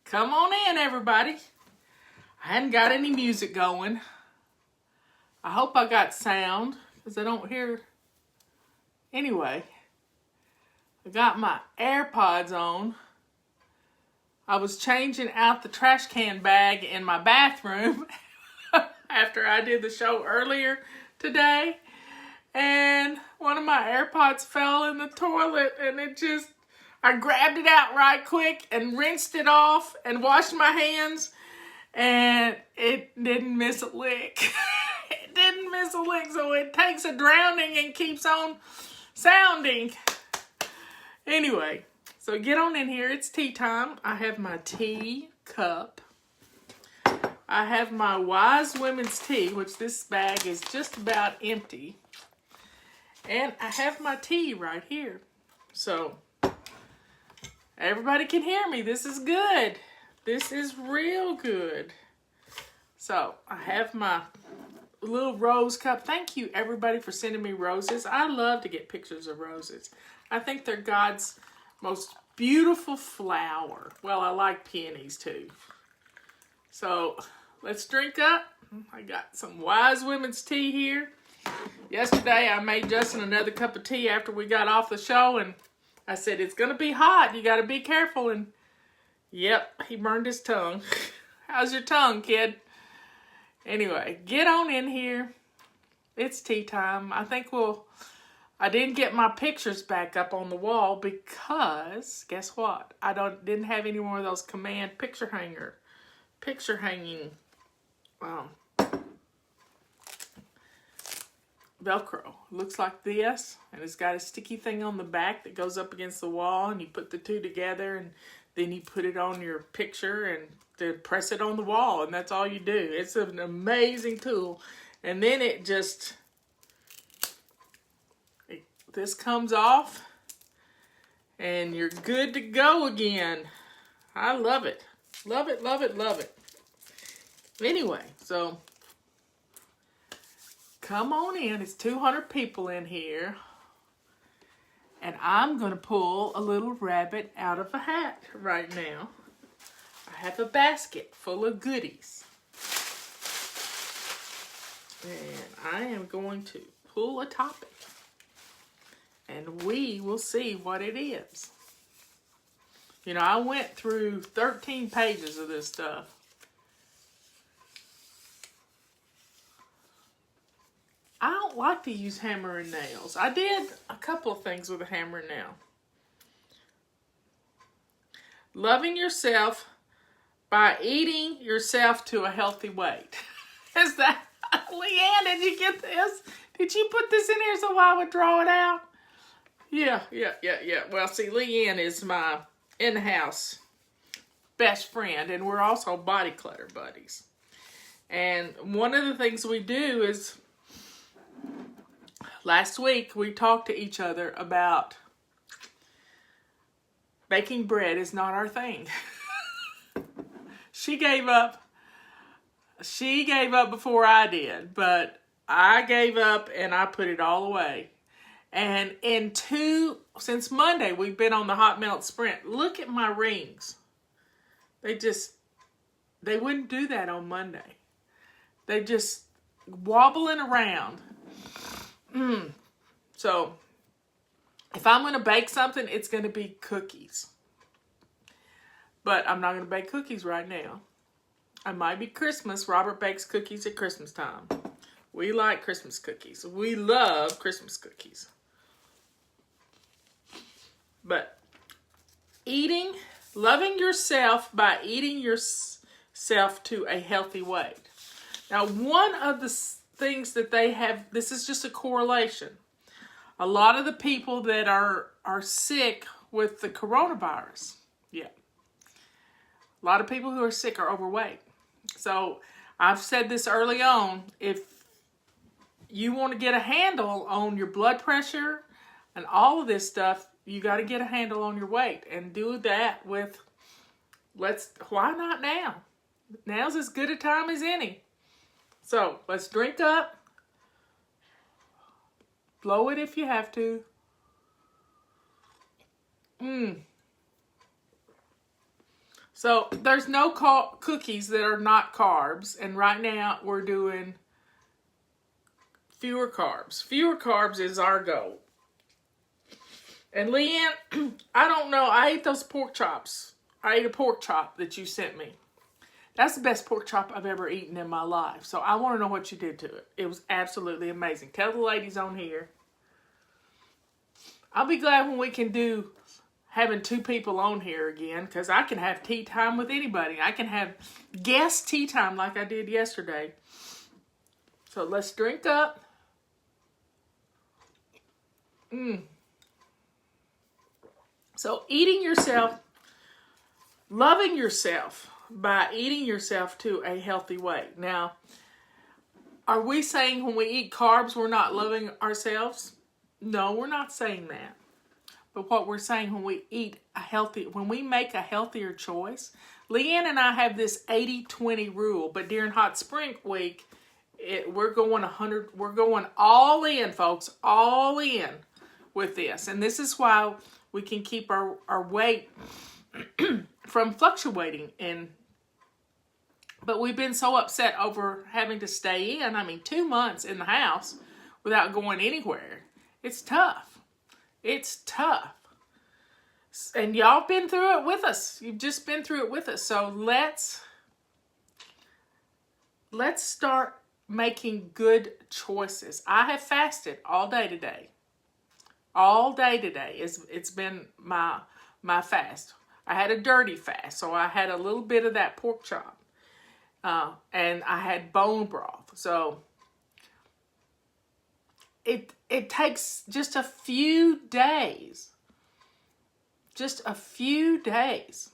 Come on in, everybody. I hadn't got any music going. I hope I got sound, because I don't hear... Anyway, I got my AirPods on. I was changing out the trash can bag in my bathroom after I did the show earlier today. And one of my AirPods fell in the toilet, and I grabbed it out right quick and rinsed it off and washed my hands, and it didn't miss a lick. It didn't miss a lick, so it takes a drowning and keeps on sounding. Anyway, so get on in here. It's tea time. I have my tea cup. I have my Wise Women's tea, which this bag is just about empty. And I have my tea right here. So... everybody can hear me. This is good. This is real good. So, I have my little rose cup. Thank you, everybody, for sending me roses. I love to get pictures of roses. I think they're God's most beautiful flower. Well, I like peonies, too. So, let's drink up. I got some Wise Women's tea here. Yesterday, I made Justin another cup of tea after we got off the show, and I said, it's going to be hot. You got to be careful. And, yep, he burned his tongue. How's your tongue, kid? Anyway, get on in here. It's tea time. I didn't get my pictures back up on the wall because, guess what? I didn't have any more of those command picture hanging Velcro. Looks like this, and it's got a sticky thing on the back that goes up against the wall, and you put the two together, and then you put it on your picture and then press it on the wall, and that's all you do. It's an amazing tool. And then this comes off, and you're good to go again. I love it. Love it, love it, love it. Anyway, so... come on in. It's 200 people in here. And I'm going to pull a little rabbit out of a hat right now. I have a basket full of goodies. And I am going to pull a topic. And we will see what it is. You know, I went through 13 pages of this stuff. I don't like to use hammer and nails. I did a couple of things with a hammer and nail. Loving yourself by eating yourself to a healthy weight. Is that... Leanne, did you get this? Did you put this in here so I would draw it out? Yeah. Well, see, Leanne is my in-house best friend, and we're also body clutter buddies. And one of the things we do is... last week, we talked to each other about baking bread is not our thing. She gave up before I did, but I gave up and I put it all away. And since Monday, we've been on the hot melt sprint. Look at my rings. They wouldn't do that on Monday. They just wobbling around. So, if I'm going to bake something, it's going to be cookies. But I'm not going to bake cookies right now. It might be Christmas. Robert bakes cookies at Christmas time. We like Christmas cookies. We love Christmas cookies. But loving yourself by eating yourself to a healthy weight. Now, one of the things that they have, this is just a correlation. A lot of the people that are sick with the coronavirus, a lot of people who are sick are overweight. So I've said this early on, if you want to get a handle on your blood pressure and all of this stuff, you got to get a handle on your weight and do that with, why not now? Now's as good a time as any. So let's drink up. Blow it if you have to. So there's no cookies that are not carbs. And right now we're doing fewer carbs. Fewer carbs is our goal. And Leanne, I don't know. I ate those pork chops. I ate a pork chop that you sent me. That's the best pork chop I've ever eaten in my life. So I want to know what you did to it. It was absolutely amazing. Tell the ladies on here. I'll be glad when we can do having 2 people on here again, because I can have tea time with anybody. I can have guest tea time like I did yesterday. So let's drink up. So eating yourself, loving yourself by eating yourself to a healthy way. Now, are we saying when we eat carbs we're not loving ourselves? No, we're not saying that. But what we're saying when we eat when we make a healthier choice, Leanne and I have this 80-20 rule, but during hot spring week, we're going all in, folks, all in with this. And this is why we can keep our weight from fluctuating. But we've been so upset over having to stay in. 2 months in the house without going anywhere. It's tough. It's tough. And y'all been through it with us. You've just been through it with us. So let's start making good choices. I have fasted all day today. All day today. It's been my fast. I had a dirty fast, so I had a little bit of that pork chop. And I had bone broth. So it takes just a few days. Just a few days.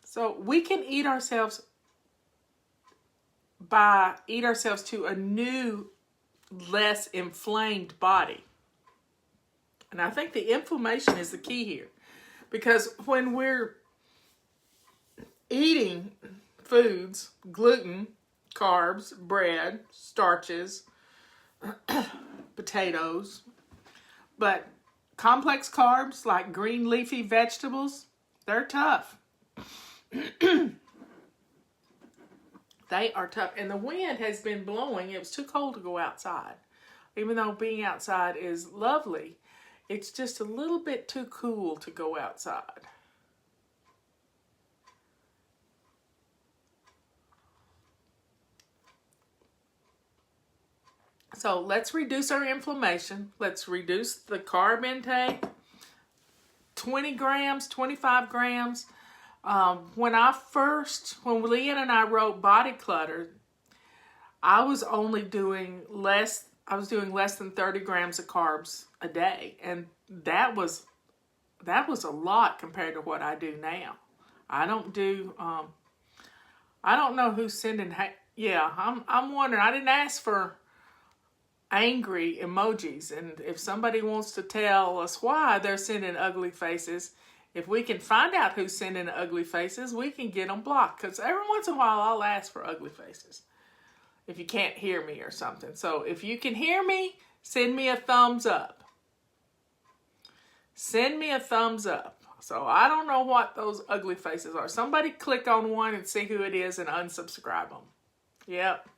So we can eat ourselves to a new, less inflamed body. And I think the inflammation is the key here. Because when we're eating foods, gluten, carbs, bread, starches, potatoes, but complex carbs like green leafy vegetables, they're tough. They are tough. And the wind has been blowing. It was too cold to go outside. Even though being outside is lovely, it's just a little bit too cool to go outside. So let's reduce our inflammation. Let's reduce the carb intake. 20 grams, 25 grams. When Leanne and I wrote Body Clutter, I was doing less than 30 grams of carbs a day. And that was a lot compared to what I do now. I don't know who's sending, I'm wondering, I didn't ask for angry emojis, and if somebody wants to tell us why they're sending ugly faces, if we can find out who's sending ugly faces, we can get them blocked, because every once in a while I'll ask for ugly faces if you can't hear me or something. So if you can hear me, send me a thumbs up. Send me a thumbs up. So I don't know what those ugly faces are. Somebody click on one and see who it is and unsubscribe them. Yep.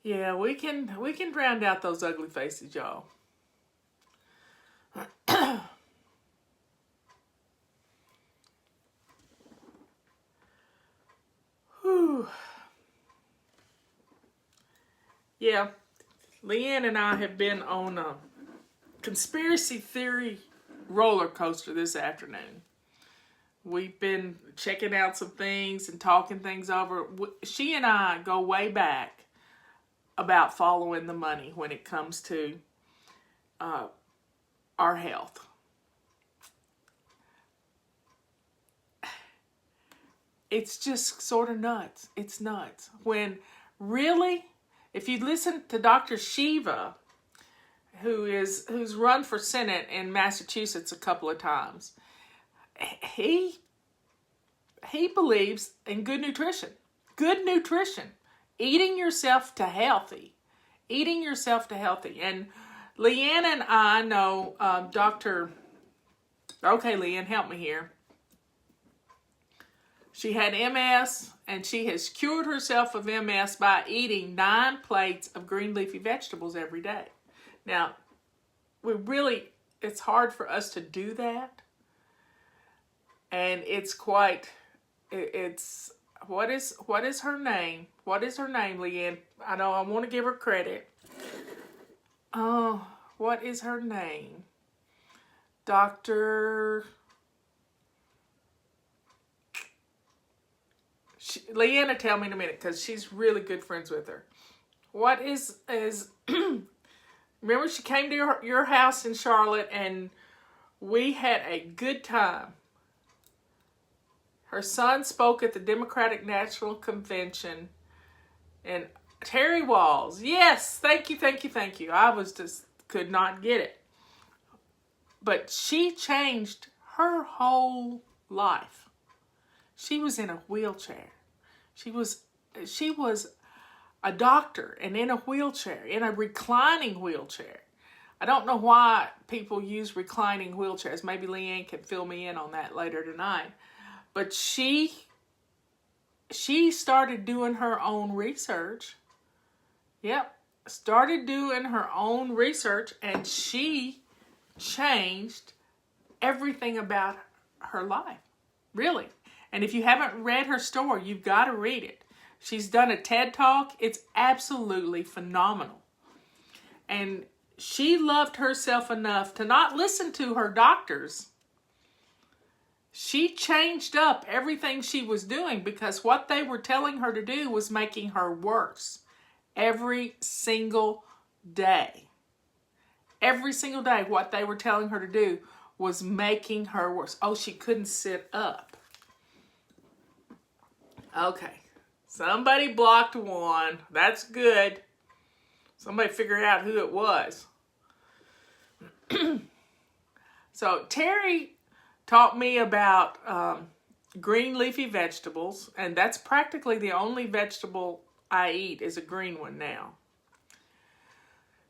Yeah, we can drown out those ugly faces, y'all. Whew. Yeah, Leanne and I have been on a conspiracy theory roller coaster this afternoon. We've been checking out some things and talking things over. She and I go way back about following the money when it comes to our health. It's just sort of nuts. It's nuts. When really, if you listen to Dr. Shiva, who's run for Senate in Massachusetts a couple of times, he believes in good nutrition. Good nutrition eating yourself to healthy. Eating yourself to healthy. And Leanne and I know okay, Leanne, help me here. She had MS, and she has cured herself of MS by eating 9 plates of green leafy vegetables every day. Now, it's hard for us to do that. And what is her name? What is her name, Leanne? I know I want to give her credit. Oh, what is her name? Leanne will tell me in a minute because she's really good friends with her. What is remember she came to your house in Charlotte and we had a good time. Her son spoke at the Democratic National Convention, and Terry Walls. Yes, thank you. I could not get it. But she changed her whole life. She was in a wheelchair. She was a doctor and in a wheelchair, in a reclining wheelchair. I don't know why people use reclining wheelchairs. Maybe Leanne can fill me in on that later tonight. But she started doing her own research. Yep, started doing her own research, and she changed everything about her life. Really. And if you haven't read her story, you've got to read it. She's done a TED Talk. It's absolutely phenomenal. And she loved herself enough to not listen to her doctors. She changed up everything she was doing because what they were telling her to do was making her worse every single day. Every single day, what they were telling her to do was making her worse. Oh, she couldn't sit up. Okay. Somebody blocked one. That's good. Somebody figured out who it was. So Terry taught me about green leafy vegetables, and that's practically the only vegetable I eat is a green one now.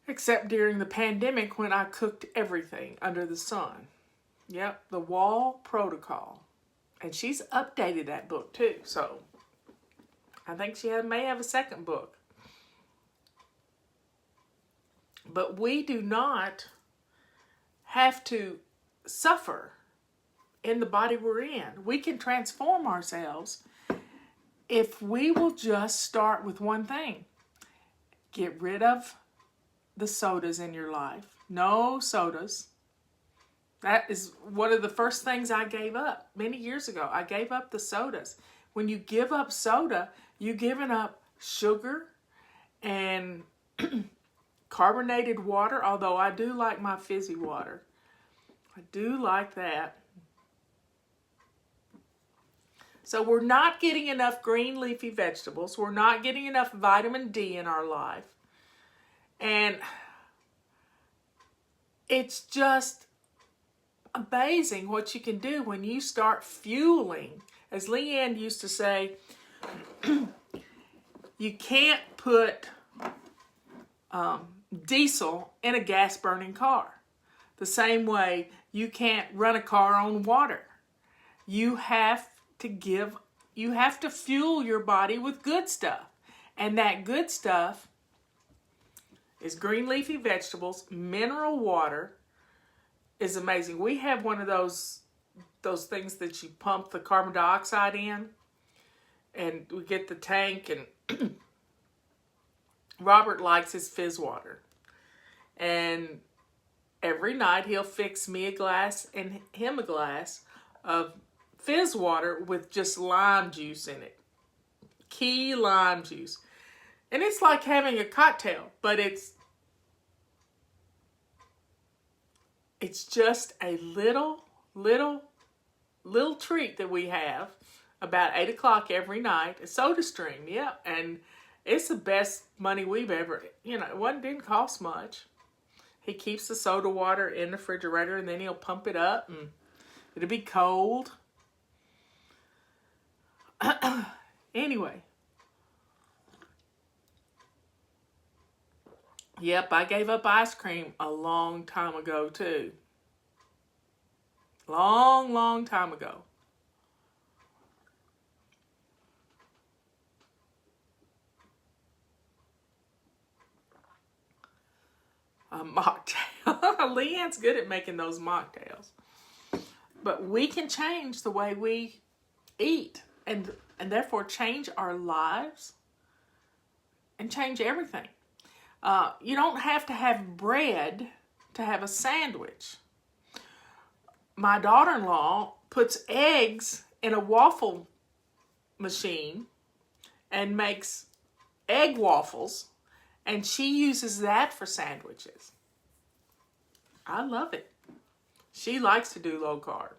Except during the pandemic when I cooked everything under the sun. Yep, the Wall Protocol. And she's updated that book too, so I think she may have a second book. But we do not have to suffer in the body we're in. We can transform ourselves if we will just start with one thing. Get rid of the sodas in your life. No sodas. That is one of the first things I gave up many years ago. I gave up the sodas. When you give up soda, you're giving up sugar and carbonated water, although I do like my fizzy water. I do like that. So we're not getting enough green leafy vegetables. We're not getting enough vitamin D in our life. And it's just amazing what you can do when you start fueling. As Leanne used to say, you can't put diesel in a gas-burning car. The same way you can't run a car on water. You have to fuel your body with good stuff. And that good stuff is green leafy vegetables. Mineral water is amazing. We have one of those things that you pump the carbon dioxide in, and we get the tank, and Robert likes his fizz water. And every night he'll fix me a glass and him a glass of fizz water with just lime juice in it. Key lime juice. And it's like having a cocktail, but it's just a little treat that we have about 8 o'clock every night. A soda stream, yeah. And it's the best money we've ever, it didn't cost much. He keeps the soda water in the refrigerator and then he'll pump it up and it'll be cold. Anyway, Yep, I gave up ice cream a long time ago, too. Long, long time ago. A mocktail. Leanne's good at making those mocktails. But we can change the way we eat and therefore change our lives and change everything. You don't have to have bread to have a sandwich. My daughter-in-law puts eggs in a waffle machine and makes egg waffles, and she uses that for sandwiches. I love it. She likes to do low carb.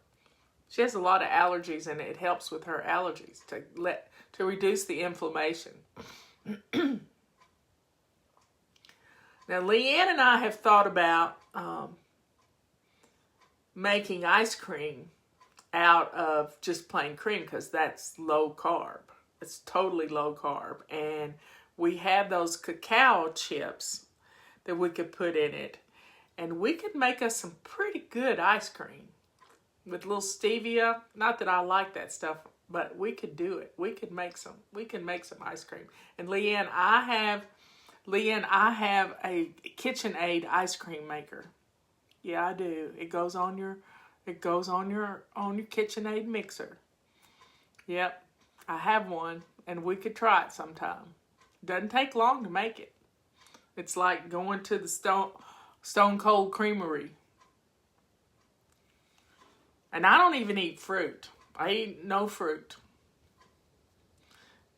She has a lot of allergies, and it helps with her allergies to reduce the inflammation. Now, Leanne and I have thought about making ice cream out of just plain cream because that's low carb. It's totally low carb. And we have those cacao chips that we could put in it. And we could make us some pretty good ice cream with a little stevia. Not that I like that stuff, but we could do it. We could make some ice cream. And Leanne, I have a KitchenAid ice cream maker. Yeah, I do. It goes on your KitchenAid mixer. Yep, I have one, and we could try it sometime. Doesn't take long to make it. It's like going to the Stone Cold Creamery. And I don't even eat fruit. I eat no fruit.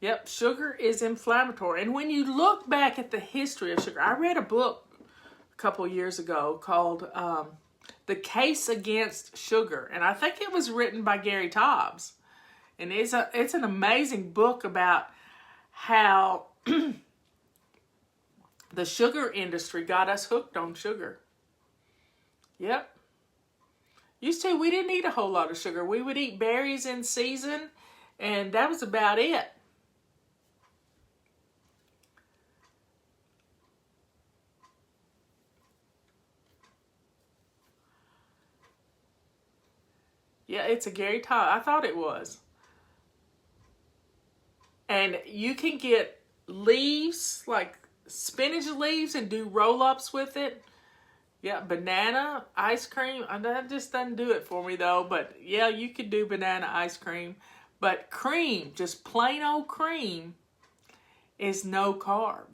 Yep, sugar is inflammatory. And when you look back at the history of sugar, I read a book a couple years ago called The Case Against Sugar. And I think it was written by Gary Taubes. And it's an amazing book about how the sugar industry got us hooked on sugar. Yep. Used to, we didn't eat a whole lot of sugar. We would eat berries in season, and that was about it. Yeah, it's a Gary Taubes. I thought it was. And you can get leaves, like spinach leaves, and do roll-ups with it. Yeah, banana ice cream. That just doesn't do it for me, though. But, yeah, you could do banana ice cream. But cream, just plain old cream, is no carb.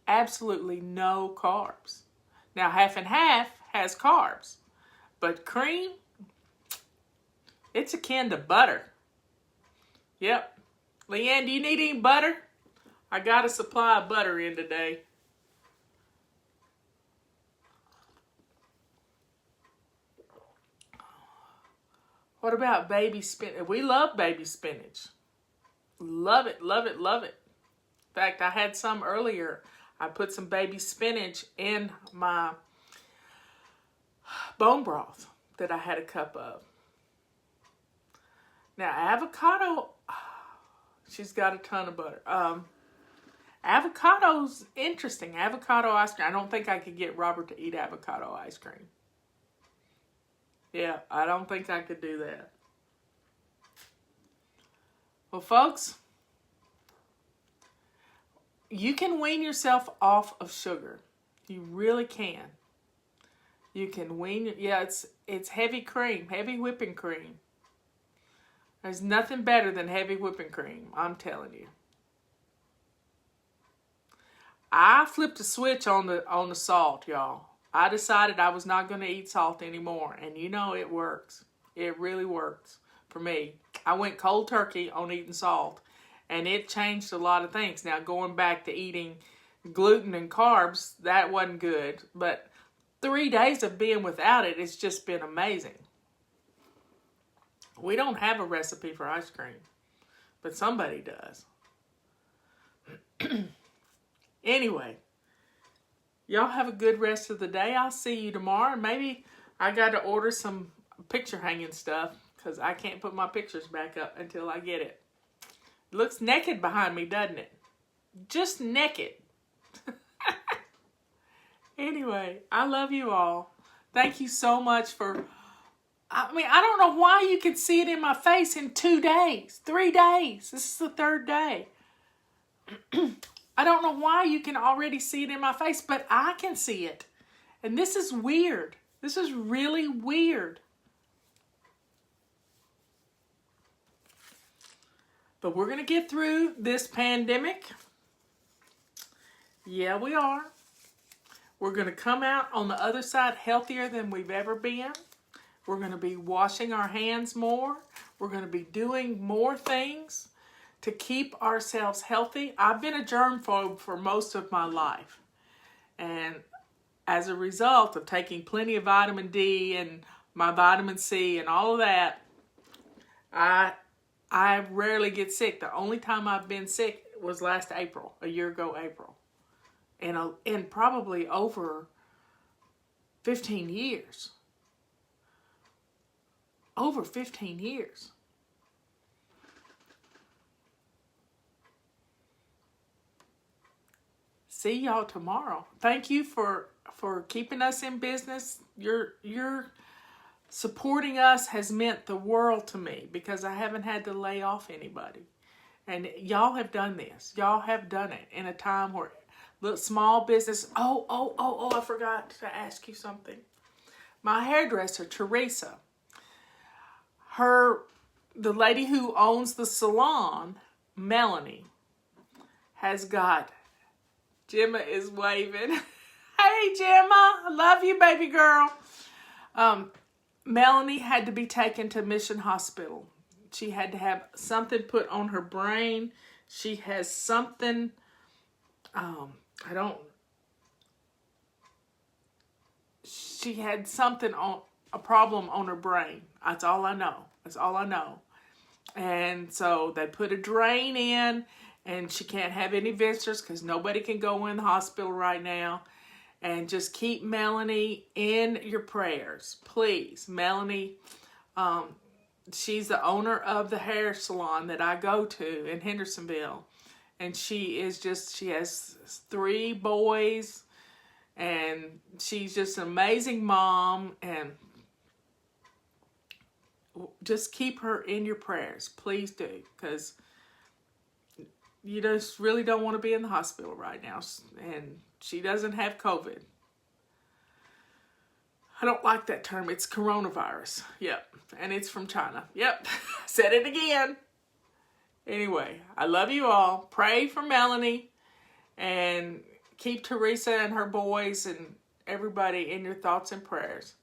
Absolutely no carbs. Now, half and half has carbs. But cream, it's akin to butter. Yep. Leanne, do you need any butter? I got a supply of butter in today. What about baby spinach? We love baby spinach. Love it, love it, love it. In fact, I had some earlier. I put some baby spinach in my bone broth that I had a cup of. Now, avocado, she's got a ton of butter. Avocado's interesting. Avocado ice cream. I don't think I could get Robert to eat avocado ice cream. Yeah, I don't think I could do that. Well, folks, you can wean yourself off of sugar. You really can. You can wean, yeah, it's heavy cream, heavy whipping cream. There's nothing better than heavy whipping cream, I'm telling you. I flipped a switch on the salt, y'all. I decided I was not going to eat salt anymore, and you know it works. It really works for me. I went cold turkey on eating salt, and it changed a lot of things. Now, going back to eating gluten and carbs, that wasn't good, but 3 days of being without it, it's just been amazing. We don't have a recipe for ice cream, but somebody does. Anyway, y'all have a good rest of the day. I'll see you tomorrow. Maybe I got to order some picture hanging stuff because I can't put my pictures back up until I get it. It looks naked behind me, doesn't it? Just naked. Anyway, I love you all. Thank you so much for... I mean, I don't know why you can see it in my face in 2 days, 3 days. This is the 3rd day. I don't know why you can already see it in my face, but I can see it. And this is weird. This is really weird. But we're going to get through this pandemic. Yeah, we are. We're going to come out on the other side healthier than we've ever been. We're going to be washing our hands more. We're going to be doing more things to keep ourselves healthy. I've been a germphobe for most of my life. And as a result of taking plenty of vitamin D and my vitamin C and all of that, I rarely get sick. The only time I've been sick was last April, a year ago April. And probably over 15 years. Over 15 years. See y'all tomorrow. Thank you for keeping us in business. Your supporting us has meant the world to me because I haven't had to lay off anybody. And y'all have done this. Y'all have done it in a time where the small business... Oh, I forgot to ask you something. My hairdresser, Teresa, the lady who owns the salon, Melanie, has got... Gemma is waving. Hey, Gemma. I love you, baby girl. Melanie had to be taken to Mission Hospital. She had to have something put on her brain. She has something... She had something a problem on her brain. That's all I know. And so they put a drain in, and she can't have any visitors because nobody can go in the hospital right now. And just keep Melanie in your prayers, please. Melanie, she's the owner of the hair salon that I go to in Hendersonville. And she has 3 boys, and she's just an amazing mom, and just keep her in your prayers. Please do, because you just really don't want to be in the hospital right now. And she doesn't have COVID. I don't like that term. It's coronavirus. Yep. And it's from China. Yep. Said it again. Anyway, I love you all. Pray for Melanie and keep Teresa and her boys and everybody in your thoughts and prayers.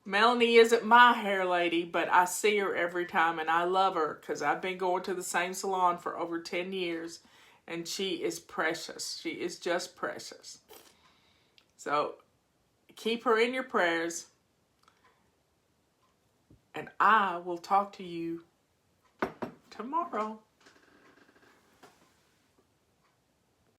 Melanie isn't my hair lady, but I see her every time and I love her because I've been going to the same salon for over 10 years and she is precious. She is just precious. So keep her in your prayers and I will talk to you tomorrow.